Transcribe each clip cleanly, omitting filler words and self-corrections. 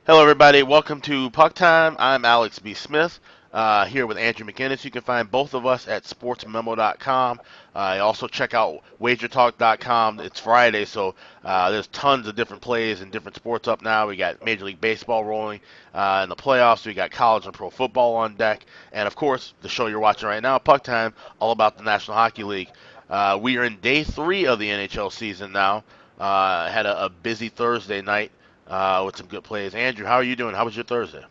Hello, everybody. Welcome to Puck Time. I'm Alex B. Smith, here with Andrew McInnis. You can find both of us at sportsmemo.com. Also, check out WagerTalk.com. It's Friday, so there's tons of different plays and different sports up now. We got Major League Baseball rolling in the playoffs. We got college and pro football on deck. And, of course, the show you're watching right now, Puck Time, all about the National Hockey League. We are in day 3 of the NHL season now. Had a busy Thursday night with some good plays. Andrew, how are you doing? How was your Thursday?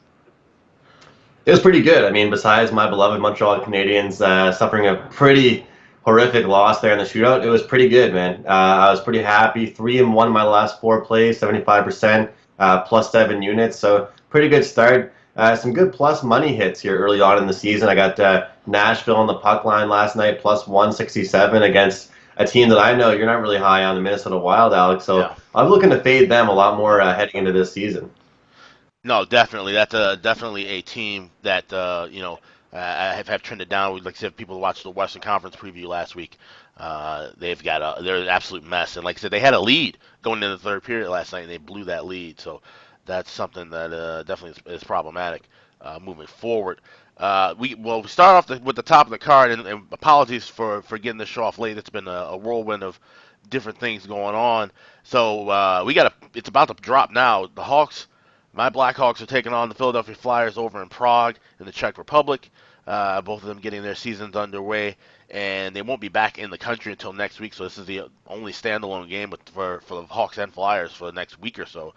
It was pretty good. I mean, besides my beloved Montreal Canadiens suffering a pretty horrific loss there in the shootout, it was pretty good, man. I was pretty happy. 3-1 in my last 4 plays, 75%, +7 units. So pretty good start. Some good plus money hits here early on in the season. I got Nashville on the puck line last night, +167 against a team that I know you're not really high on, the Minnesota Wild, Alex. So Yeah. I'm looking to fade them a lot more heading into this season. No, definitely. That's definitely a team that I have trended down. Like I said, people who watched the Western Conference preview last week, they're an absolute mess. And like I said, they had a lead going into the third period last night, and they blew that lead. So that's something that definitely is problematic moving forward. We start off with the top of the card, and apologies for getting this show off late. It's been a whirlwind of different things going on. So it's about to drop now. The Hawks. My Blackhawks are taking on the Philadelphia Flyers over in Prague in the Czech Republic. Both of them getting their seasons underway, and they won't be back in the country until next week. So this is the only standalone game for the Hawks and Flyers for the next week or so.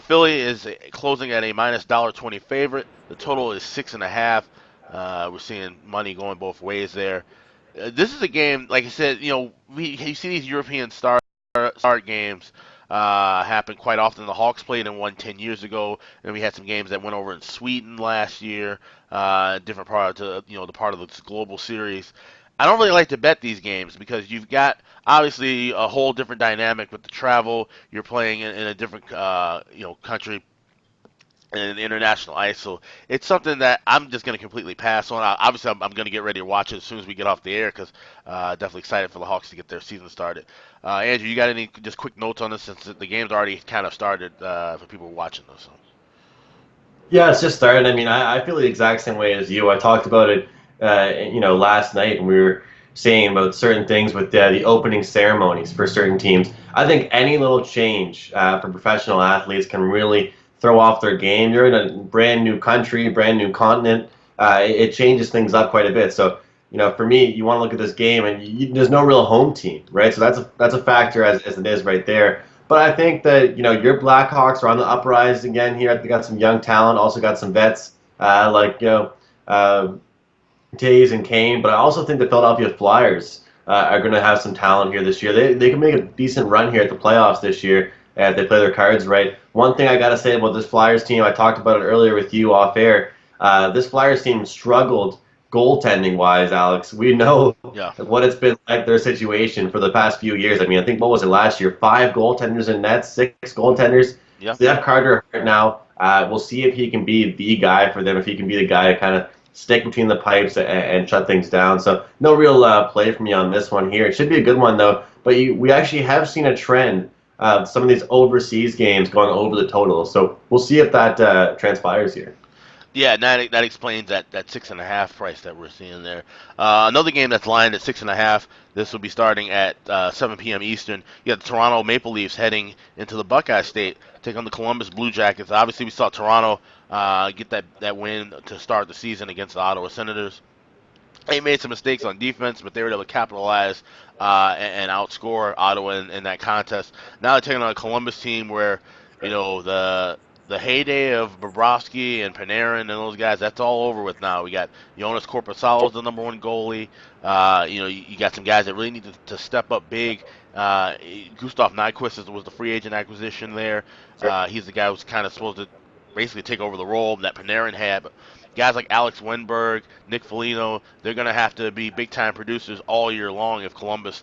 Philly is closing at a -$1.20 favorite. The total is 6.5. We're seeing money going both ways there. This is a game, like I said, you see these European star games happen quite often. The Hawks played in one 10 years ago, and we had some games that went over in Sweden last year, different part of the part of this global series. I don't really like to bet these games because you've got obviously a whole different dynamic with the travel. You're playing in a different country and international ice. So it's something that I'm just going to completely pass on. Obviously, I'm going to get ready to watch it as soon as we get off the air because definitely excited for the Hawks to get their season started. Andrew, you got any just quick notes on this since the game's already kind of started for people watching this? So. Yeah, it's just started. I mean, I feel the exact same way as you. I talked about it, last night, and we were saying about certain things with the opening ceremonies for certain teams. I think any little change for professional athletes can really throw off their game. You're in a brand new country, brand new continent. It changes things up quite a bit. So, for me, you want to look at this game, and there's no real home team, right? So that's a factor as it is right there. But I think that your Blackhawks are on the uprise again here. They got some young talent, also got some vets like uh, Tays and Kane. But I also think the Philadelphia Flyers are going to have some talent here this year. They can make a decent run here at the playoffs this year if they play their cards right. One thing I got to say about this Flyers team, I talked about it earlier with you off air. This Flyers team struggled goaltending wise, Alex. We know Yeah. what it's been like their situation for the past few years. I mean, I think what was it last year? 5 goaltenders in net, 6 goaltenders. Yeah. So they have Carter Hart now. We'll see if he can be the guy for them, if he can be the guy to kind of stick between the pipes and shut things down. So no real play for me on this one here. It should be a good one though. But we actually have seen a trend of some of these overseas games going over the total. So we'll see if that transpires here. Yeah, and that explains that 6.5 price that we're seeing there. Another game that's lined at 6.5. This will be starting at 7 p.m. Eastern. You got the Toronto Maple Leafs heading into the Buckeye State, take on the Columbus Blue Jackets. Obviously, we saw Toronto get that win to start the season against the Ottawa Senators. They made some mistakes on defense, but they were able to capitalize and outscore Ottawa in that contest. Now they're taking on a Columbus team where the heyday of Bobrovsky and Panarin and those guys, that's all over with now. We got Jonas Korpisalo the number one goalie. You got some guys that really need to step up big. Gustav Nyquist was the free agent acquisition there. He's the guy who's kind of supposed to basically take over the role that Panarin had. But guys like Alex Wenberg, Nick Foligno, they're going to have to be big-time producers all year long if Columbus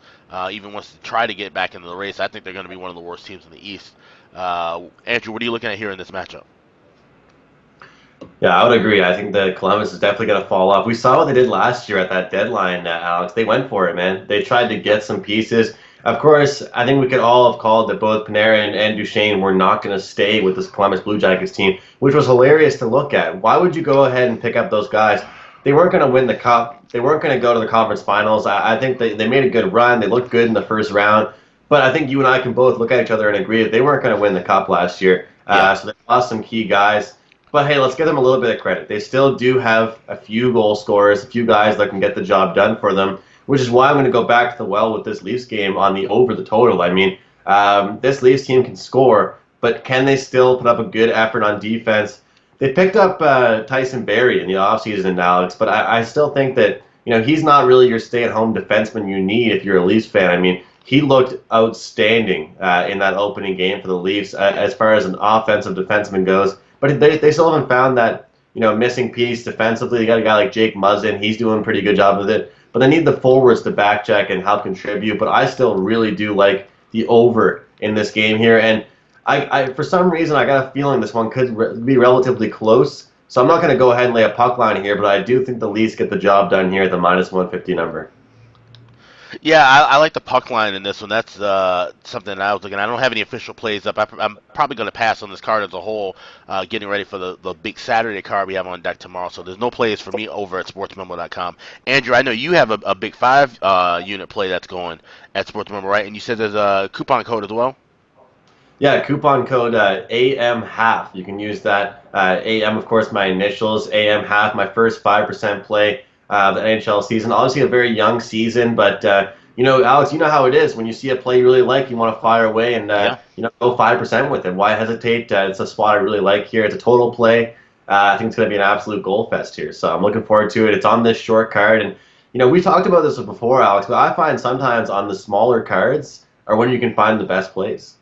even wants to try to get back into the race. I think they're going to be one of the worst teams in the East. Andrew, what are you looking at here in this matchup? Yeah, I would agree. I think the Columbus is definitely going to fall off. We saw what they did last year at that deadline, Alex. They went for it, man. They tried to get some pieces. Of course, I think we could all have called that both Panarin and Duchesne were not going to stay with this Columbus Blue Jackets team, which was hilarious to look at. Why would you go ahead and pick up those guys? They weren't going to win the cup. They weren't going to go to the conference finals. I think they made a good run. They looked good in the first round. But I think you and I can both look at each other and agree that they weren't going to win the cup last year. Yeah. So they lost some key guys. But hey, let's give them a little bit of credit. They still do have a few goal scorers, a few guys that can get the job done for them, which is why I'm going to go back to the well with this Leafs game on the over the total. I mean, this Leafs team can score, but can they still put up a good effort on defense? They picked up Tyson Barrie in the offseason, Alex, but I still think that he's not really your stay-at-home defenseman you need if you're a Leafs fan. I mean, he looked outstanding in that opening game for the Leafs as far as an offensive defenseman goes. But they still haven't found that missing piece defensively. They got a guy like Jake Muzzin. He's doing a pretty good job with it. But they need the forwards to back check and help contribute. But I still really do like the over in this game here. And I for some reason, I got a feeling this one could be relatively close. So I'm not going to go ahead and lay a puck line here, but I do think the Leafs get the job done here at the minus 150 number. Yeah, I like the puck line in this one. That's something I was looking at. I don't have any official plays up. I'm probably going to pass on this card as a whole, getting ready for the big Saturday card we have on deck tomorrow. So there's no plays for me over at sportsmemo.com. Andrew, I know you have a big five unit play that's going at sportsmemo, right? And you said there's a coupon code as well? Yeah, coupon code AM half. You can use that. AM, of course, my initials. AM half, my first 5% play the NHL season. Obviously, a very young season, but Alex, you know how it is. When you see a play you really like, you want to fire away and Yeah. go 5% with it. Why hesitate? It's a spot I really like here. It's a total play. I think it's going to be an absolute goal fest here. So I'm looking forward to it. It's on this short card, and we talked about this before, Alex. But I find sometimes on the smaller cards are when you can find the best plays.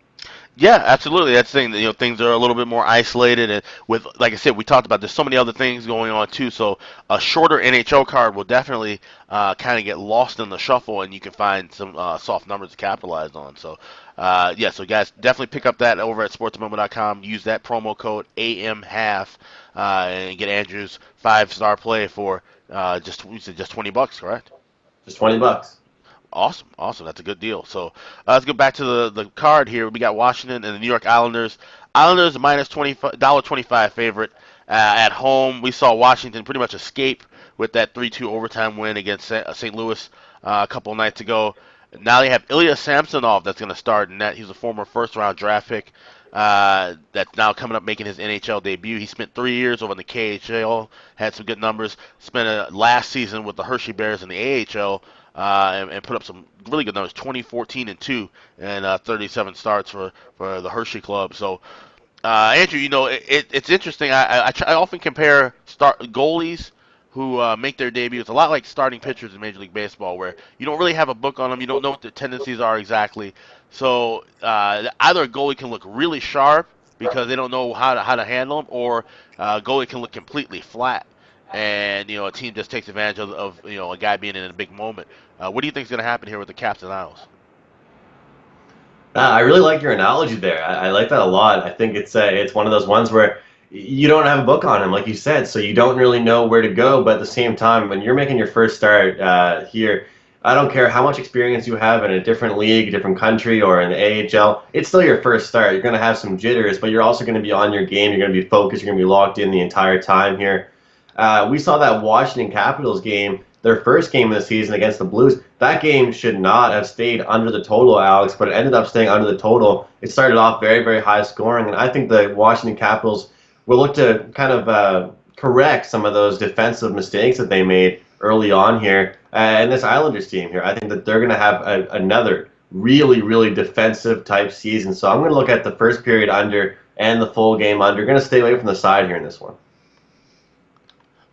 Yeah, absolutely. That's the thing. Things are a little bit more isolated, and with, like I said, we talked about. There's so many other things going on too. So a shorter NHL card will definitely kind of get lost in the shuffle, and you can find some soft numbers to capitalize on. So, yeah. So guys, definitely pick up that over at sportsmemo.com. Use that promo code AM half and get Andrew's 5-star play for just you said just $20, correct? Just $20. Awesome, awesome. That's a good deal. So let's go back to the card here. We got Washington and the New York Islanders. Islanders minus $20.25 favorite at home. We saw Washington pretty much escape with that 3-2 overtime win against St. Louis a couple nights ago. Now they have Ilya Samsonov that's going to start in net. He's a former first-round draft pick that's now coming up making his NHL debut. He spent 3 years over in the KHL, had some good numbers. Spent last season with the Hershey Bears in the AHL and put up some really good numbers, 2014 and 2, and 37 starts for the Hershey Club. So, Andrew, it's interesting. I often compare goalies who make their debut. It's a lot like starting pitchers in Major League Baseball, where you don't really have a book on them. You don't know what their tendencies are exactly. So either a goalie can look really sharp because they don't know how to handle them, or a goalie can look completely flat, and a team just takes advantage of a guy being in a big moment. What do you think is going to happen here with the Caps and Isles? I really like your analogy there. I like that a lot. I think it's one of those ones where you don't have a book on him, like you said, so you don't really know where to go. But at the same time, when you're making your first start here, I don't care how much experience you have in a different league, different country, or in the AHL. It's still your first start. You're going to have some jitters, but you're also going to be on your game. You're going to be focused. You're going to be locked in the entire time here. We saw that Washington Capitals game, their first game of the season against the Blues. That game should not have stayed under the total, Alex, but it ended up staying under the total. It started off very, very high scoring, and I think the Washington Capitals will look to kind of correct some of those defensive mistakes that they made early on here. And this Islanders team here, I think that they're going to have another really, really defensive type season. So I'm going to look at the first period under and the full game under. Going to stay away from the side here in this one.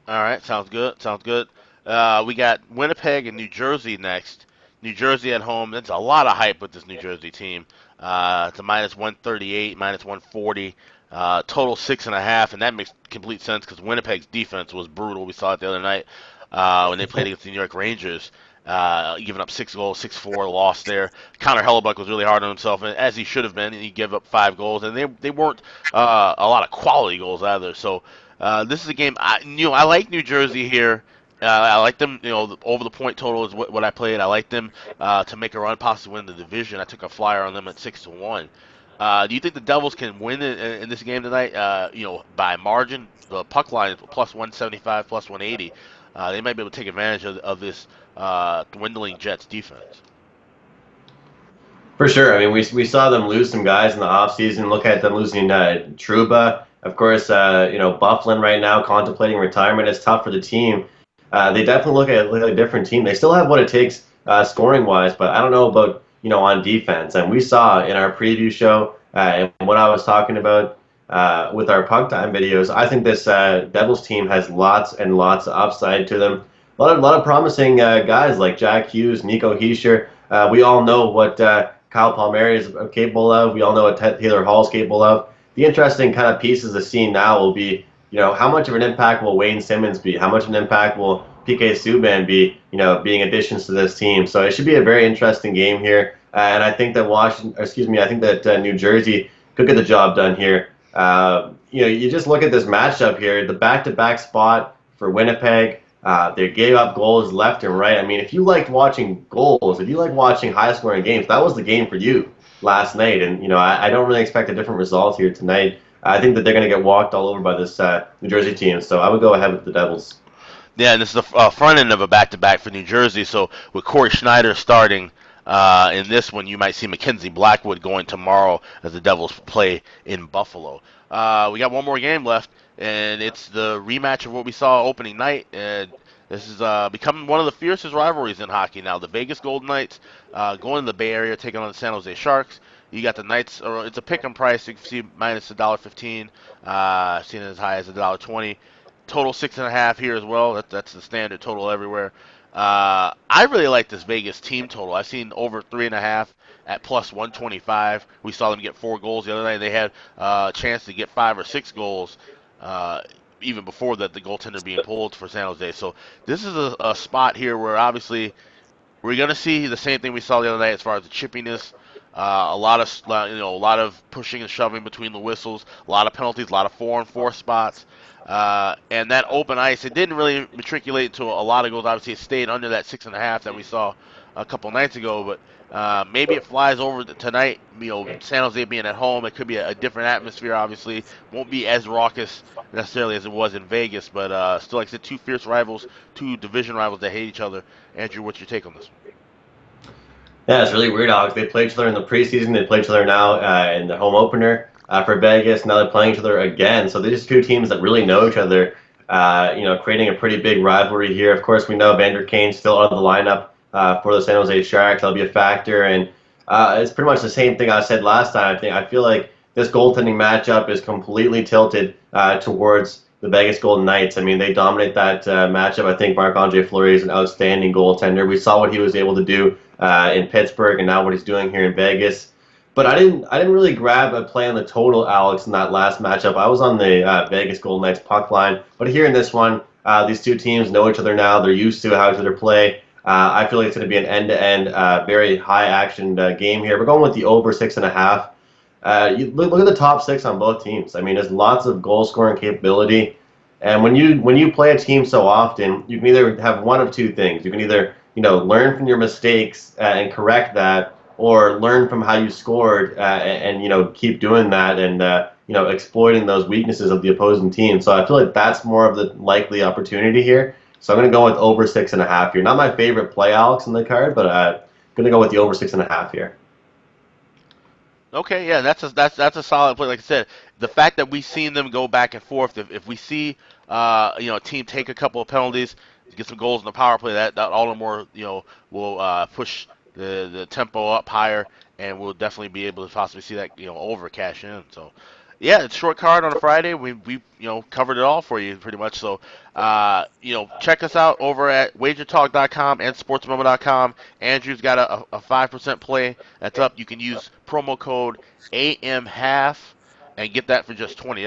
All right, sounds good. Sounds good. We got Winnipeg and New Jersey next. New Jersey at home. That's a lot of hype with this New Jersey team. It's a minus 138, minus 140, total 6.5, and that makes complete sense because Winnipeg's defense was brutal. We saw it the other night when they played against the New York Rangers, giving up 6 goals, 6-4, lost there. Connor Hellebuck was really hard on himself, and as he should have been. He gave up 5 goals, and they weren't a lot of quality goals either. So this is a game. I like New Jersey here. I like them, over the point total is what I played. I like them to make a run, possibly win the division. I took a flyer on them at 6-1. Do you think the Devils can win in this game tonight? By margin. The puck line is plus 175, plus 180. They might be able to take advantage of this dwindling Jets defense. For sure. I mean, we saw them lose some guys in the offseason. Look at them losing Truba. Of course, Bufflin right now contemplating retirement. It's tough for the team. They definitely look at a different team. They still have what it takes scoring wise, but I don't know about on defense. And we saw in our preview show and what I was talking about with our puck time videos. I think this Devils team has lots and lots of upside to them. A lot of promising guys like Jack Hughes, Nico Hischier. We all know what Kyle Palmieri is capable of. We all know what Taylor Hall is capable of. The interesting kind of pieces to see now will be, how much of an impact will Wayne Simmons be? How much of an impact will PK Subban be, being additions to this team? So it should be a very interesting game here. And I think that New Jersey could get the job done here. You just look at this matchup here, the back-to-back spot for Winnipeg. They gave up goals left and right. I mean, if you liked watching goals, if you like watching high-scoring games, that was the game for you last night. And I don't really expect a different result here tonight. I think that they're going to get walked all over by this New Jersey team. So I would go ahead with the Devils. Yeah, and this is the front end of a back-to-back for New Jersey. So with Corey Schneider starting in this one, you might see Mackenzie Blackwood going tomorrow as the Devils play in Buffalo. We got one more game left, and it's the rematch of what we saw opening night. And this is becoming one of the fiercest rivalries in hockey now. The Vegas Golden Knights going to the Bay Area, taking on the San Jose Sharks. You got the Knights. It's a pick 'em price. You can see minus $1.15. Seen it as high as $1.20. Total 6.5 here as well. That's the standard total everywhere. I really like this Vegas team total. I've seen over 3.5 at plus 125. We saw them get 4 goals the other night. They had a chance to get 5 or 6 goals uh, even before the goaltender being pulled for San Jose. So this is a spot here where obviously we're gonna see the same thing we saw the other night as far as the chippiness. A lot of pushing and shoving between the whistles, a lot of penalties, a lot of 4-on-4 spots, and that open ice. It didn't really matriculate to a lot of goals. Obviously, it stayed under that 6.5 that we saw a couple nights ago. But maybe it flies over tonight. San Jose being at home, it could be a different atmosphere. Obviously, won't be as raucous necessarily as it was in Vegas, but still, like I said, two fierce rivals, two division rivals that hate each other. Andrew, what's your take on this? Yeah, it's really weird, Alex. They play each other in the preseason. They play each other now in the home opener for Vegas. Now they're playing each other again. So they're just two teams that really know each other. Creating a pretty big rivalry here. Of course, we know Vander Kane's still out of the lineup for the San Jose Sharks. That'll be a factor, and it's pretty much the same thing I said last time. I feel like this goaltending matchup is completely tilted towards the Vegas Golden Knights. I mean, they dominate that matchup. I think Marc-Andre Fleury is an outstanding goaltender. We saw what he was able to do in Pittsburgh, and now what he's doing here in Vegas. But I didn't really grab a play on the total, Alex, in that last matchup. I was on the Vegas Golden Knights puck line. But here in this one, these two teams know each other now. They're used to how each other play. I feel like it's going to be an end-to-end, very high-action game here. We're going with the over 6.5. You look at the top six on both teams. I mean, there's lots of goal-scoring capability. And when you play a team so often, you can either have one of two things. You can either learn from your mistakes and correct that, or learn from how you scored and keep doing that and exploiting those weaknesses of the opposing team. So I feel like that's more of the likely opportunity here. So I'm going to go with over 6.5 here. Not my favorite play, Alex, in the card, but I'm going to go with the over 6.5 here. Okay, yeah, that's a solid play. Like I said, the fact that we've seen them go back and forth, if we see a team take a couple of penalties, get some goals in the power play, that all the more will push the tempo up higher, and we'll definitely be able to possibly see that over cash in. So yeah, it's short card on a Friday. We covered it all for you pretty much. So check us out over at WagerTalk.com and SportsMemo.com. Andrew's got a 5% play that's up. You can use promo code AM half and get that for just $20.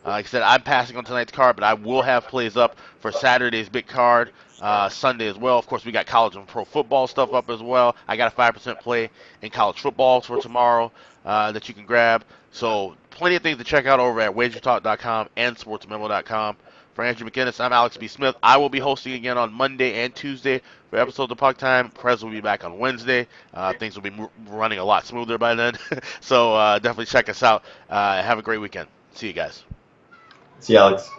Like I said, I'm passing on tonight's card, but I will have plays up for Saturday's big card. Sunday as well. Of course, we got college and pro football stuff up as well. I got a 5% play in college football for tomorrow that you can grab. So plenty of things to check out over at WagerTalk.com and SportsMemo.com For Andrew McInnis, I'm Alex B. Smith. I will be hosting again on Monday and Tuesday for episodes of Puck Time. Prez will be back on Wednesday. Things will be running a lot smoother by then. So definitely check us out. Have a great weekend. See you guys. See you, Alex.